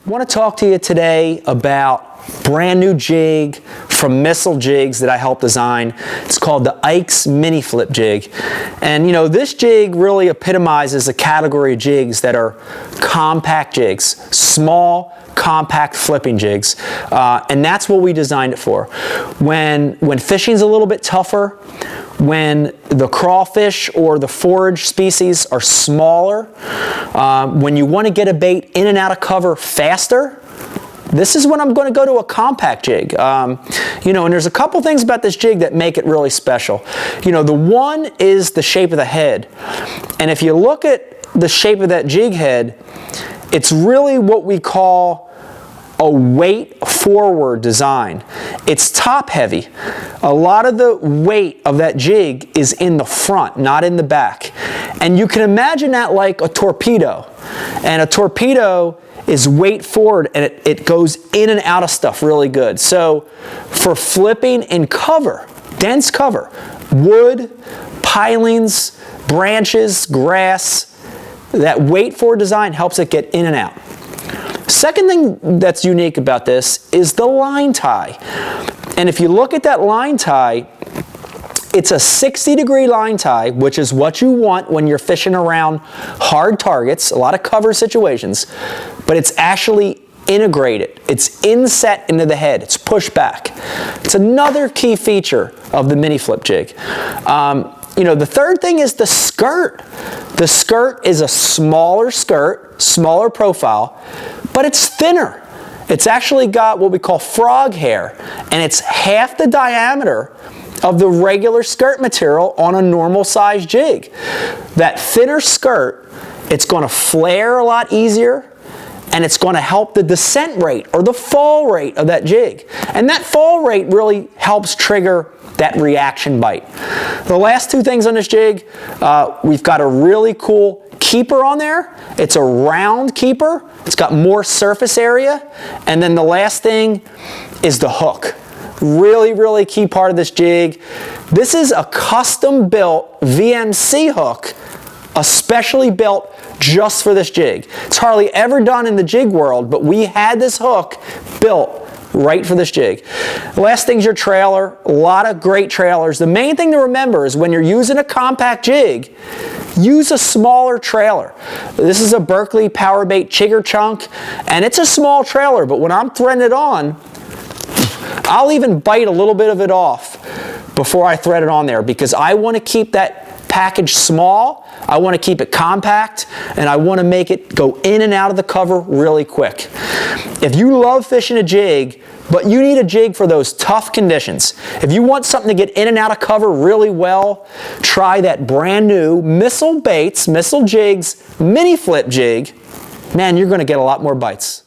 I want to talk to you today about brand new jig from Missile Jigs that I helped design. It's called the Ike's Mini Flip Jig. And you know, this jig really epitomizes a category of jigs that are compact jigs, small, compact flipping jigs. And that's what we designed it for. When fishing's a little bit tougher, when the crawfish or the forage species are smaller, when you want to get a bait in and out of cover faster, this is when I'm going to go to a compact jig. You know, and there's a couple things about this jig that make it really special. You know, the one is the shape of the head. And if you look at the shape of that jig head, it's really what we call a weight forward design. It's top heavy. A lot of the weight of that jig is in the front, not in the back. And you can imagine that like a torpedo. And a torpedo is weight forward, and it goes in and out of stuff really good. So for flipping in cover, dense cover, wood, pilings, branches, grass, that weight forward design helps it get in and out. Second thing that's unique about this is the line tie. And if you look at that line tie, it's a 60-degree line tie, which is what you want when you're fishing around hard targets, a lot of cover situations, but it's actually integrated. It's inset into the head. It's pushed back. It's another key feature of the mini flip jig. You know, the third thing is the skirt. The skirt is a smaller skirt, smaller profile, but it's thinner. It's actually got what we call frog hair, and it's half the diameter of the regular skirt material on a normal size jig. That thinner skirt, it's going to flare a lot easier, and it's going to help the descent rate or the fall rate of that jig. And that fall rate really helps trigger that reaction bite. The last two things on this jig, we've got a really cool keeper on there. It's a round keeper. It's got more surface area. And then the last thing is the hook. Really, really key part of this jig. This is a custom-built VMC hook, especially built just for this jig. It's hardly ever done in the jig world, but we had this hook built right for this jig. Last thing's your trailer. A lot of great trailers. The main thing to remember is when you're using a compact jig, use a smaller trailer. This is a Berkley Powerbait Chigger Chunk, and it's a small trailer, but when I'm threading it on, I'll even bite a little bit of it off before I thread it on there, because I want to keep that package small, I want to keep it compact, and I want to make it go in and out of the cover really quick. If you love fishing a jig, but you need a jig for those tough conditions, if you want something to get in and out of cover really well, try that brand new Missile Jigs Mini Flip Jig. Man, you're going to get a lot more bites.